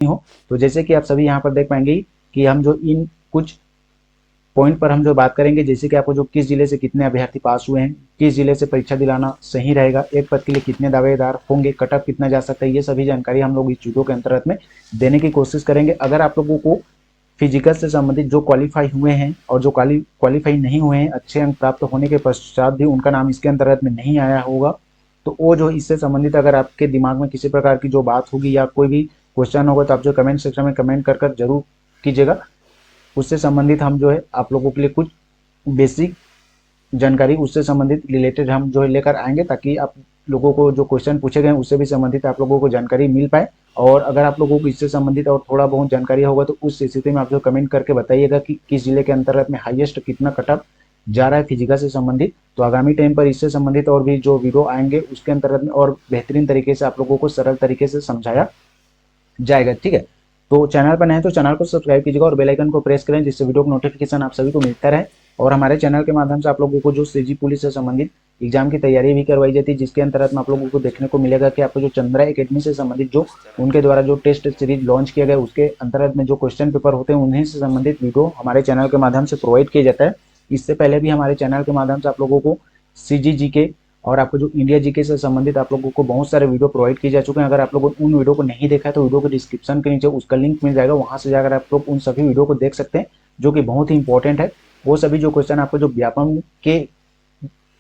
हो। तो जैसे कि आप सभी यहाँ पर देख पाएंगे कि हम जो इन कुछ पॉइंट पर हम जो बात करेंगे, जैसे कि आपको जो किस जिले से कितने अभ्यर्थी पास हुए हैं, किस जिले से परीक्षा दिलाना सही रहेगा, एक पद के लिए कितने दावेदार होंगे, कट ऑफ कितना जा सकता है, ये सभी जानकारी हम लोग इस वीडियो के अंतर्गत में देने की कोशिश करेंगे। अगर आप लोगों को फिजिकल से संबंधित जो क्वालिफाई हुए हैं और जो क्वालिफाई नहीं हुए हैं, अच्छे अंक प्राप्त होने के पश्चात भी उनका नाम इसके अंतर्गत में नहीं आया होगा, तो वो जो इससे संबंधित अगर आपके दिमाग में किसी प्रकार की जो बात होगी या कोई भी क्वेश्चन होगा, तो आप जो कमेंट सेक्शन में कमेंट कर जरूर कीजिएगा। उससे संबंधित हम जो है आप लोगों के लिए कुछ बेसिक जानकारी उससे संबंधित रिलेटेड हम जो है लेकर आएंगे, ताकि आप लोगों को जो क्वेश्चन पूछे गए उससे भी संबंधित आप लोगों को जानकारी मिल पाए। और अगर आप लोगों को इससे संबंधित और थोड़ा बहुत जानकारी होगा तो उस स्थिति में आप जो कमेंट करके बताइएगा कि किस जिले के अंतर्गत में हाईएस्ट कितना कट ऑफ जा रहा है फिजिकल से संबंधित। तो आगामी टाइम पर इससे संबंधित और भी जो वीडियो आएंगे उसके अंतर्गत में और बेहतरीन तरीके से आप लोगों को सरल तरीके से समझाया जाएगा। ठीक है, तो चैनल पर नए तो चैनल को सब्सक्राइब कीजिएगा और बेल आइकन को प्रेस करें, जिससे वीडियो का नोटिफिकेशन आप सभी को मिलता रहे। और हमारे चैनल के माध्यम से आप लोगों को जो सीजी पुलिस से संबंधित एग्जाम की तैयारी भी करवाई जाती है, जिसके अंतर्गत में आप लोगों को देखने को मिलेगा कि आपको जो चंद्रा एकेडमी से संबंधित जो उनके द्वारा जो टेस्ट सीरीज लॉन्च किया गया उसके अंतर्गत में जो क्वेश्चन पेपर होते हैं उन्हीं से संबंधित वीडियो हमारे चैनल के माध्यम से प्रोवाइड किया जाता है। इससे पहले भी हमारे चैनल के माध्यम से आप लोगों को सीजी जीके और आपको जो इंडिया जीके से संबंधित आप लोगों को बहुत सारे वीडियो प्रोवाइड किए जा चुके हैं। अगर आप लोगों ने उन वीडियो को नहीं देखा है तो वीडियो के डिस्क्रिप्शन के नीचे उसका लिंक मिल जाएगा, वहां से जाकर आप लोग उन सभी वीडियो को देख सकते हैं, जो कि बहुत ही इंपॉर्टेंट है। वो सभी जो क्वेश्चन आपको जो व्यापम के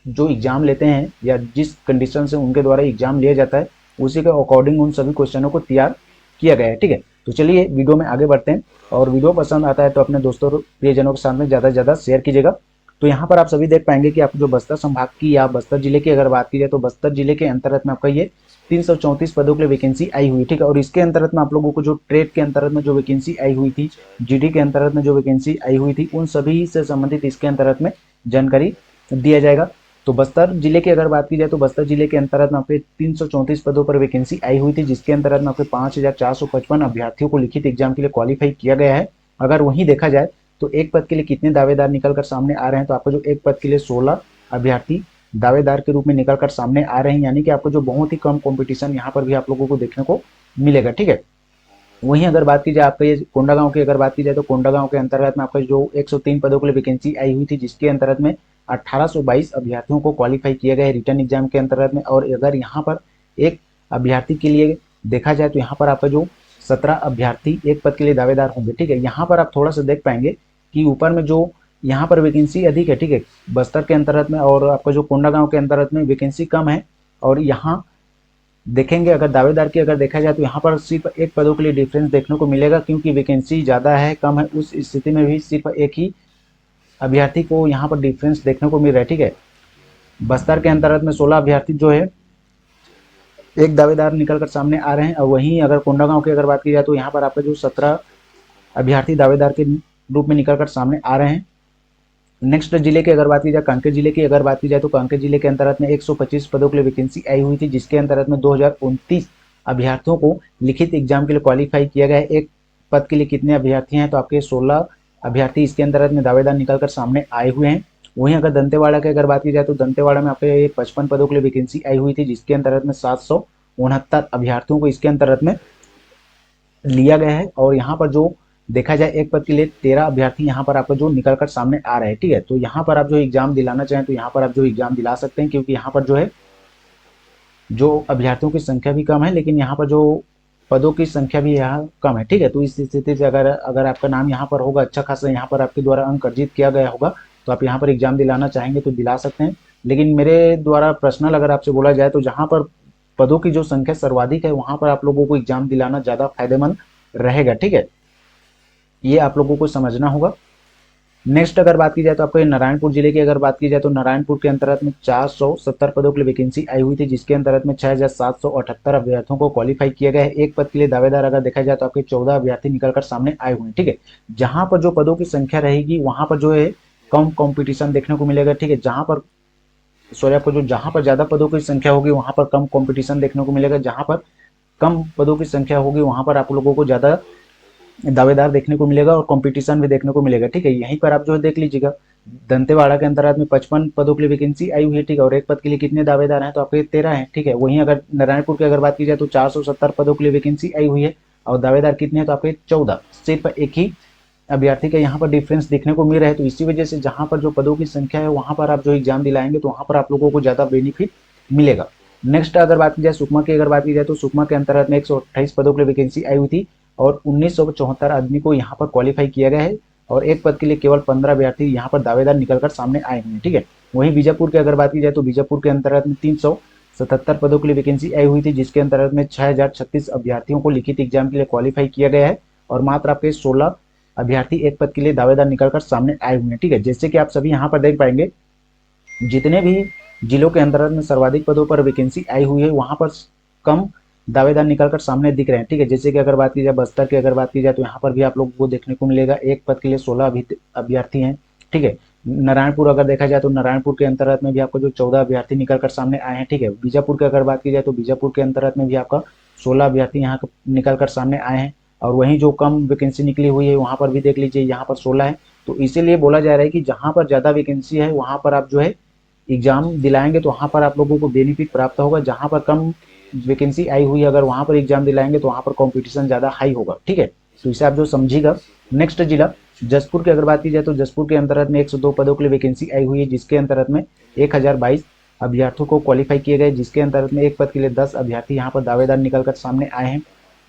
जो एग्जाम लेते हैं या जिस कंडीशन से उनके द्वारा एग्जाम लिया जाता है उसी के अकॉर्डिंग उन सभी क्वेश्चनों को तैयार किया गया है। ठीक है, तो चलिए वीडियो में आगे बढ़ते हैं। और वीडियो पसंद आता है तो अपने दोस्तों प्रियजनों के साथ में ज़्यादा से ज़्यादा शेयर कीजिएगा। तो यहाँ पर आप सभी देख पाएंगे कि आपको जो बस्तर संभाग की या बस्तर जिले की अगर बात की जाए तो बस्तर जिले के अंतर्गत में आपका ये 334 पदों के लिए वैकेंसी आई हुई। ठीक है, और इसके अंतर्गत में आप लोगों को जो ट्रेड के अंतर्गत में जो वैकेंसी आई हुई थी, जीडी के अंतर्गत में जो वैकेंसी आई हुई थी, उन सभी से संबंधित इसके अंतर्गत में जानकारी दिया जाएगा। तो बस्तर जिले की अगर बात की जाए तो बस्तर जिले के अंतर्गत में आपके 334 पदों पर वैकेंसी आई हुई थी, जिसके अंतर्गत में आपके 5455 अभ्यर्थियों को लिखित एग्जाम के लिए क्वालिफाई किया गया है। अगर वहीं देखा जाए तो एक पद के लिए कितने दावेदार निकलकर सामने आ रहे हैं, तो आपको जो एक पद के लिए 16 अभ्यर्थी दावेदार के रूप में निकलकर सामने आ रहे हैं, यानी कि आपको जो बहुत ही कम कंपटीशन यहाँ पर भी आप लोगों को देखने को मिलेगा। ठीक है, वहीं अगर बात की जाए आपका ये कोंडागांव की अगर बात की जाए तो कोंडागांव के अंतर्गत में आपका जो 103 पदों के लिए वैकेंसी आई हुई थी, जिसके अंतर्गत में 1822 अभ्यर्थियों को क्वालिफाई किया गया है रिटर्न एग्जाम के अंतर्गत में। और अगर यहाँ पर एक अभ्यर्थी के लिए देखा जाए तो यहाँ पर आपका जो 17 अभ्यर्थी एक पद के लिए दावेदार होंगे। ठीक है, यहाँ पर आप थोड़ा सा देख पाएंगे कि ऊपर में जो यहाँ पर वैकेंसी अधिक है, ठीक है, बस्तर के अंतर्गत में, और आपका जो कोंडागांव के अंतर्गत में वैकेंसी कम है। और यहाँ देखेंगे अगर दावेदार की अगर देखा जाए तो यहाँ पर सिर्फ एक पदों के लिए डिफरेंस देखने को मिलेगा, क्योंकि वैकेंसी ज़्यादा है कम है उस स्थिति में भी सिर्फ एक ही अभ्यर्थी को यहाँ पर डिफरेंस देखने को मिल रहा है। ठीक है, बस्तर के अंतर्गत में 16 अभ्यर्थी जो है एक दावेदार निकलकर सामने आ रहे हैं, और वहीं अगर कोंडागांव की अगर बात की जाए तो यहाँ पर आपका जो 17 अभ्यर्थी दावेदार के रूप में निकलकर सामने आ रहे हैं। नेक्स्ट जिले की अगर बात की जाए कांकेर जिले की अगर बात की जाए तो कांकेर जिले के अंतर्गत में 125 पदों के लिए वैकेंसी आई हुई थी, जिसके अंतर्गत में 2029 अभ्यर्थियों को लिखित एग्जाम के लिए क्वालिफाई किया गया है। एक पद के लिए कितने अभ्यर्थी हैं, तो आपके 16 अभ्यर्थी इसके अंतर्गत में दावेदार निकलकर सामने आए हुए हैं। वहीं अगर दंतेवाड़ा की अगर बात की जाए तो दंतेवाड़ा में आपके 55 पदों के लिए वैकेंसी आई हुई थी, जिसके अंतर्गत में 769 अभ्यर्थियों को इसके अंतर्गत में लिया गया है। और यहाँ पर जो देखा जाए एक पद के लिए 13 अभ्यर्थी यहाँ पर आपका जो निकलकर सामने आ रहे हैं। ठीक है, तो यहाँ पर आप जो एग्जाम दिलाना चाहें तो यहाँ पर आप जो एग्जाम दिला सकते हैं, क्योंकि यहाँ पर जो है जो अभ्यर्थियों की संख्या भी कम है, लेकिन यहाँ पर जो पदों की संख्या भी यहाँ कम है। ठीक है, तो इस स्थिति से अगर आपका नाम यहाँ पर होगा, अच्छा खासा यहाँ पर आपके द्वारा अंक अर्जित किया गया होगा, तो आप यहाँ पर एग्जाम दिलाना चाहेंगे तो दिला सकते हैं। लेकिन मेरे द्वारा पर्सनल अगर आपसे बोला जाए तो जहाँ पर पदों की जो संख्या सर्वाधिक है वहाँ पर आप लोगों को एग्जाम दिलाना ज़्यादा फायदेमंद रहेगा। ठीक है, ये आप लोगों को समझना होगा। नेक्स्ट अगर बात की जाए तो आपको नारायणपुर जिले की अगर बात की जाए तो नारायणपुर के अंतर्गत में 470 पदों के लिए वैकेंसी आई हुई थी, जिसके अंतर्गत में 6778 अभ्यर्थियों को क्वालिफाई किया गया है। एक पद के लिए दावेदार अगर देखा जाए तो आपके 14 अभ्यर्थी निकलकर सामने आए हुए हैं। ठीक है, जहां पर जो पदों की संख्या रहेगी वहां पर जो है कम कॉम्पिटिशन देखने को मिलेगा। ठीक है, जहां पर आपको जो जहां पर ज्यादा पदों की संख्या होगी वहां पर कम कॉम्पिटिशन देखने को मिलेगा, जहां पर कम पदों की संख्या होगी वहां पर आप लोगों को ज्यादा दावेदार देखने को मिलेगा और कंपटीशन भी देखने को मिलेगा। ठीक है, यहीं पर आप जो देख लीजिएगा दंतेवाड़ा के अंतर्गत में 55 पदों के लिए वैकेंसी आई हुई है। ठीक है, और एक पद के लिए कितने दावेदार हैं, तो आपके 13 हैं। ठीक है, वहीं अगर नारायणपुर की अगर बात की जाए तो 470 पदों के लिए वैकेंसी आई हुई है, और दावेदार कितने हैं तो आपके 14, सिर्फ एक ही अभ्यर्थी का यहाँ पर डिफरेंस देखने को मिल रहा है। तो इसी वजह से जहाँ पर जो पदों की संख्या है वहाँ पर आप जो एग्जाम दिलाएंगे तो वहाँ पर आप लोगों को ज़्यादा बेनिफिट मिलेगा। नेक्स्ट अगर बात की जाए सुकमा की, अगर बात की जाए तो सुकमा के अंतर्गत में 128 पदों के लिए वैकेंसी आई हुई थी और 1974 आदमी को यहाँ पर क्वालिफाई किया गया है और एक पद के लिए केवल 15 अभ्यर्थी यहाँ पर दावेदार निकलकर सामने आए हुए हैं। ठीक है, वहीं बीजापुर की अगर बात की जाए तो बीजापुर के अंतर्गत में 377 पदों के लिए वैकेंसी आई हुई थी, जिसके अंतर्गत में 6036 अभ्यर्थियों को लिखित एग्जाम के लिए क्वालिफाई किया गया है और मात्र आपके 16 अभ्यर्थी एक पद के लिए दावेदार निकलकर सामने आए हुए हैं। ठीक है, जैसे कि आप सभी यहाँ पर देख पाएंगे जितने भी जिलों के अंतर्गत में सर्वाधिक पदों पर वैकेंसी आई हुई है वहां पर कम दावेदार निकलकर सामने दिख रहे हैं। ठीक है, जैसे कि अगर बात की जाए बस्तर की अगर बात की जाए तो यहाँ पर भी आप लोगों को देखने को मिलेगा एक पद के लिए 16 अभ्यर्थी हैं। ठीक है, नारायणपुर अगर देखा जाए तो नारायणपुर के अंतर्गत में भी आपको जो 14 अभ्यर्थी निकलकर सामने आए हैं। ठीक है, बीजापुर की अगर बात की जाए तो बीजापुर के अंतर्गत में भी आपका 16 अभ्यर्थी यहाँ निकलकर सामने आए हैं और वहीं जो कम वैकेंसी निकली हुई है वहां पर भी देख लीजिए यहाँ पर 16 है। तो इसीलिए बोला जा रहा है कि जहां पर ज्यादा वैकेंसी है वहां पर आप जो है एग्जाम दिलाएंगे तो वहां पर आप लोगों को बेनिफिट प्राप्त होगा। जहां पर कम वैकेंसी आई हुई है अगर वहां पर एग्जाम दिलाएंगे तो वहां पर कंपटीशन ज्यादा हाई होगा। ठीक है, तो इसे आप जो समझिएगा। नेक्स्ट जिला जसपुर की अगर बात की जाए तो जसपुर के अंतर्गत में 102 पदों के लिए वैकेंसी आई हुई है, जिसके अंतर्गत में 1022 अभ्यर्थियों को क्वालिफाई किए गए, जिसके अंतर्गत में एक पद के लिए 10 अभ्यर्थी यहाँ पर दावेदार निकलकर सामने आए हैं।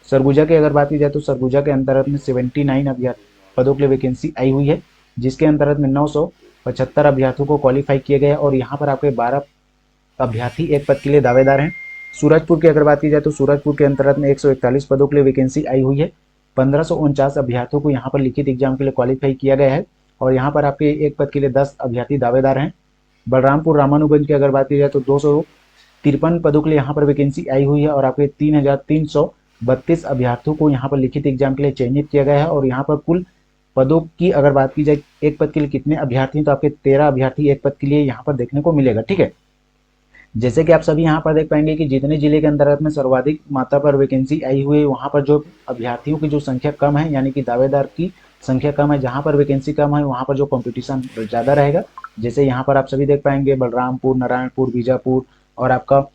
सरगुजा की अगर बात की जाए तो सरगुजा के अंतर्गत में 79 पदों के लिए वैकेंसी आई हुई है, जिसके अंतर्गत में 975 अभ्यर्थियों को क्वालिफाई किए गए और यहाँ पर आपके 12 अभ्यर्थी एक पद के लिए दावेदार हैं। सूरजपुर की अगर बात की जाए तो सूरजपुर के अंतर्गत में 141 पदों के लिए वैकेंसी आई हुई है, 1549 अभ्यर्थियों को यहाँ पर लिखित एग्जाम के लिए क्वालिफाई किया गया है और यहाँ पर आपके एक पद के लिए 10 अभ्यर्थी दावेदार हैं। बलरामपुर रामानुगंज की अगर बात की जाए तो 253 पदों के लिए यहाँ पर वैकेंसी आई हुई है और आपके 3332 अभ्यर्थियों को यहाँ पर लिखित एग्जाम के लिए चयनित किया गया है और यहाँ पर कुल पदों की अगर बात की जाए एक पद के लिए कितने अभ्यर्थी हैं तो आपके 13 अभ्यर्थी एक पद के लिए यहाँ पर देखने को मिलेगा। ठीक है, जैसे कि आप सभी यहाँ पर देख पाएंगे कि जितने जिले के अंतर्गत में सर्वाधिक मात्रा पर वैकेंसी आई हुई है वहाँ पर जो अभ्यर्थियों की जो संख्या कम है यानी कि दावेदार की संख्या कम है, जहाँ पर वैकेंसी कम है वहाँ पर जो कंपटीशन ज़्यादा रहेगा। जैसे यहाँ पर आप सभी देख पाएंगे बलरामपुर, नारायणपुर, बीजापुर और आपका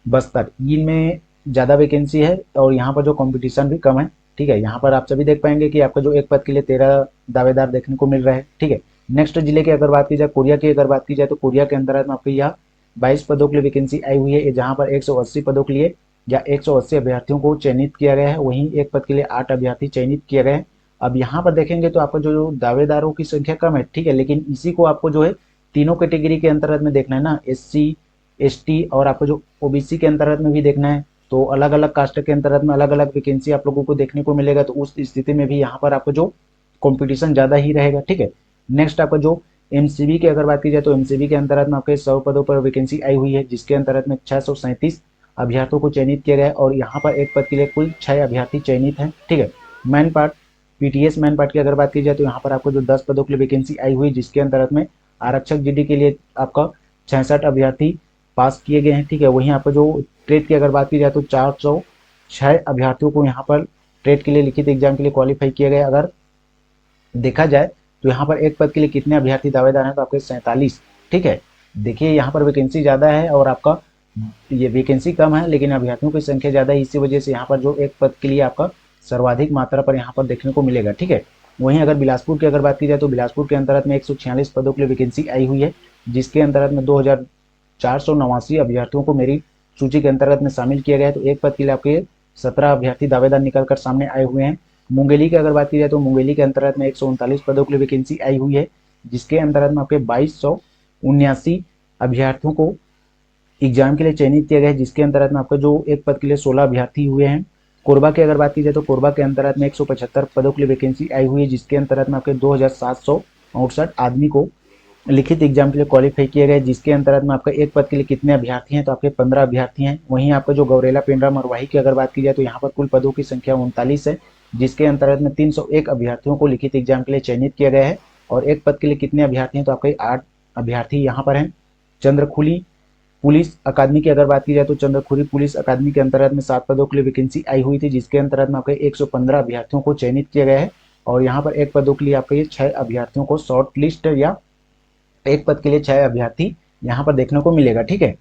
बस्तर, इनमें ज़्यादा वैकेंसी है और यहाँ पर जो कंपटीशन भी कम है। ठीक है, यहाँ पर आप सभी देख पाएंगे कि आपका जो एक पद के लिए 13 दावेदार देखने को मिल रहा है। ठीक है, नेक्स्ट जिले की अगर बात की जाए कोरिया की अगर बात की जाए तो कोरिया के अंतर्गत में आपको यह 22 पदों के लिए वैकेंसी आई हुई है, जहाँ पर 180 पदों के लिए या 180 अभ्यर्थियों को चयनित किया गया है, वहीं एक पद के लिए 8 अभ्यर्थी चयनित किए गए हैं। अब यहाँ पर देखेंगे तो आपका जो दावेदारों की संख्या कम है। ठीक है, लेकिन इसी को आपको जो है तीनों कैटेगरी के अंतर्गत में देखना है ना, SC ST और आपको जो OBC के अंतर्गत में भी देखना है, तो अलग अलग कास्ट के अंतर्गत में अलग अलग वैकेंसी आप लोगों को देखने को मिलेगा। तो उस स्थिति में भी यहाँ पर आपको जो कंपटीशन ज़्यादा ही रहेगा। ठीक है, नेक्स्ट आपका जो MCB की अगर बात की जाए तो MCB के अंतर्गत में आपके 100 पदों पर वैकेंसी आई हुई है, जिसके अंतर्गत में 637 अभ्यर्थियों को चयनित किया गया है और यहाँ पर एक पद के लिए कुल 6 अभ्यर्थी चयनित हैं। ठीक है, man part PTS man part की अगर बात की जाए तो यहाँ पर आपको जो 10 पदों के लिए वैकेंसी आई हुई, जिसके अंतर्गत में आरक्षक GD के लिए आपका 66 अभ्यर्थी पास किए गए हैं। ठीक है, वहीं आपका जो ट्रेड की अगर बात की जाए तो 406 अभ्यर्थियों को यहाँ पर ट्रेड के लिए लिखित एग्जाम के लिए क्वालिफाई किया गया। अगर देखा जाए तो यहाँ पर एक पद के लिए कितने अभ्यर्थी दावेदार हैं तो आपके 47। ठीक है, देखिए यहाँ पर वैकेंसी ज़्यादा है और आपका ये वैकेंसी कम है लेकिन अभ्यर्थियों की संख्या ज़्यादा है, इसी वजह से यहाँ पर जो एक पद के लिए आपका सर्वाधिक मात्रा पर यहाँ पर देखने को मिलेगा। ठीक है, वहीं अगर बिलासपुर की अगर बात की जाए तो बिलासपुर के अंतर्गत में 146 पदों के लिए वैकेंसी आई हुई है, जिसके अंतर्गत में 2489 अभ्यर्थियों को मेरी सूची के अंतर्गत में शामिल किया गया है। तो एक पद के लिए आपके 17 अभ्यर्थी दावेदार निकलकर सामने आए हुए हैं। मुंगेली की अगर बात की जाए तो मुंगेली के अंतर्गत में 139 पदों के लिए वैकेंसी आई हुई है, जिसके अंतर्गत में आपके 2279 अभ्यर्थियों को एग्जाम के लिए चयनित किया गया है, जिसके अंतर्गत में आपका जो एक पद के लिए 16 अभ्यर्थी हुए हैं। कोरबा की अगर बात की जाए तो कोरबा के अंतर्गत में 175 पदों के लिए वैकेंसी आई हुई है, जिसके अंतर्गत में आपके 2768 आदमी को लिखित एग्जाम के लिए क्वालिफाई किया गया, जिसके अंतर्गत में आपका एक पद के लिए कितने अभ्यर्थी हैं तो आपके 15 अभ्यर्थी हैं। वहीं आपका जो गौरेला पेंड्रा मरवाही की अगर बात की जाए तो यहाँ पर कुल पदों की संख्या 39 है, जिसके अंतर्गत में 301 अभ्यर्थियों को लिखित एग्जाम के लिए चयनित किया गया है और एक पद के लिए कितने अभ्यर्थी हैं तो आपके 8 अभ्यर्थी यहाँ पर हैं। चंद्रखुली पुलिस अकादमी की अगर बात की जाए तो चंद्रखुरी पुलिस अकादमी के अंतर्गत में 7 पदों के लिए वैकेंसी आई हुई थी, जिसके अंतर्गत में आपके 115 अभ्यर्थियों को चयनित किया गया है और यहाँ पर एक पदों के लिए आपके 6 अभ्यर्थियों को शॉर्ट लिस्ट या एक पद के लिए 6 अभ्यर्थी यहाँ पर देखने को मिलेगा। ठीक है,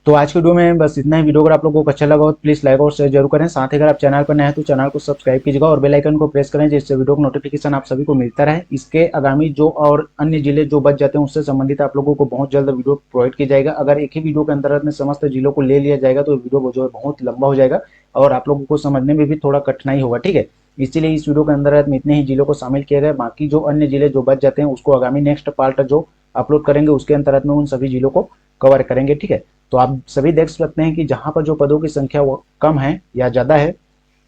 तो आज की वीडियो में बस इतना ही। वीडियो अगर आप लोगों को अच्छा लगा हो तो प्लीज लाइक और शेयर जरूर करें। साथ ही अगर आप चैनल पर नए हैं तो चैनल को सब्सक्राइब कीजिएगा और बेल आइकन को प्रेस करें, जिससे वीडियो का नोटिफिकेशन आप सभी को मिलता रहे। इसके आगामी जो और अन्य जिले जो बच जाते हैं उससे संबंधित आप लोगों को बहुत जल्द वीडियो प्रोवाइड किया जाएगा। अगर एक ही वीडियो के अंतर्गत में समस्त जिलों को ले लिया जाएगा तो वीडियो जो है बहुत लंबा हो जाएगा और आप लोगों को समझने में भी थोड़ा कठिनाई होगा, ठीक है। इसीलिए इस वीडियो के अंतर्गत में इतने ही जिलों को शामिल किया गया। बाकी जो अन्य जिले जो बच जाते हैं उसको आगामी नेक्स्ट पार्ट जो अपलोड करेंगे उसके अंतर्गत में उन सभी जिलों को कवर करेंगे, ठीक है। तो आप सभी देख सकते हैं कि जहां पर जो पदों की संख्या वो कम है या ज्यादा है,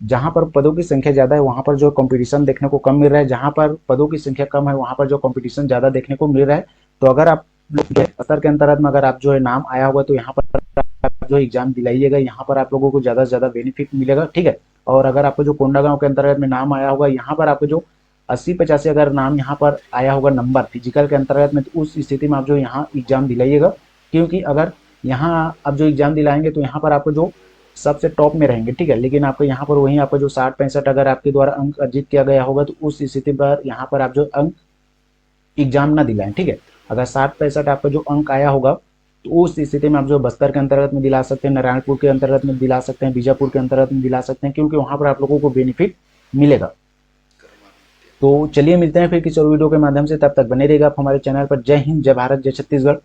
जहां पर पदों की संख्या ज्यादा है वहां पर जो कंपटीशन देखने को कम मिल रहा है, जहां पर पदों की संख्या कम है वहां पर जो कंपटीशन ज्यादा देखने को मिल रहा है। तो अगर आप स्तर के अंतर्गत में अगर आप जो है नाम आया होगा तो यहाँ पर आप जो एग्जाम दिलाइएगा, यहाँ पर आप लोगों को ज्यादा से ज्यादा बेनिफिट मिलेगा, ठीक है। और अगर आपको जो कोंडागांव के अंतर्गत में नाम आया होगा, यहाँ पर आपको जो 80-85 अगर नाम यहाँ पर आया होगा नंबर फिजिकल के अंतर्गत में, तो उस स्थिति में आप जो यहाँ एग्जाम दिलाइएगा। क्योंकि अगर यहाँ आप जो एग्जाम दिलाएंगे तो यहाँ पर आपको जो सबसे टॉप में रहेंगे, ठीक है। लेकिन आपको यहाँ पर वहीं आपको जो 60-65 अगर आपके द्वारा अंक अर्जित किया गया होगा तो उस स्थिति पर यहाँ पर आप जो अंक एग्जाम ना दिलाएं, ठीक है। अगर 60-65 आपका जो अंक आया होगा तो उस स्थिति में आप जो बस्तर के अंतर्गत में दिला सकते हैं, नारायणपुर के अंतर्गत में दिला सकते हैं, बीजापुर के अंतर्गत में दिला सकते हैं, क्योंकि वहां पर आप लोगों को बेनिफिट मिलेगा। तो चलिए मिलते हैं फिर किसी और वीडियो के माध्यम से, तब तक बने रहिएगा आप हमारे चैनल पर। जय हिंद, जय भारत, जय छत्तीसगढ़।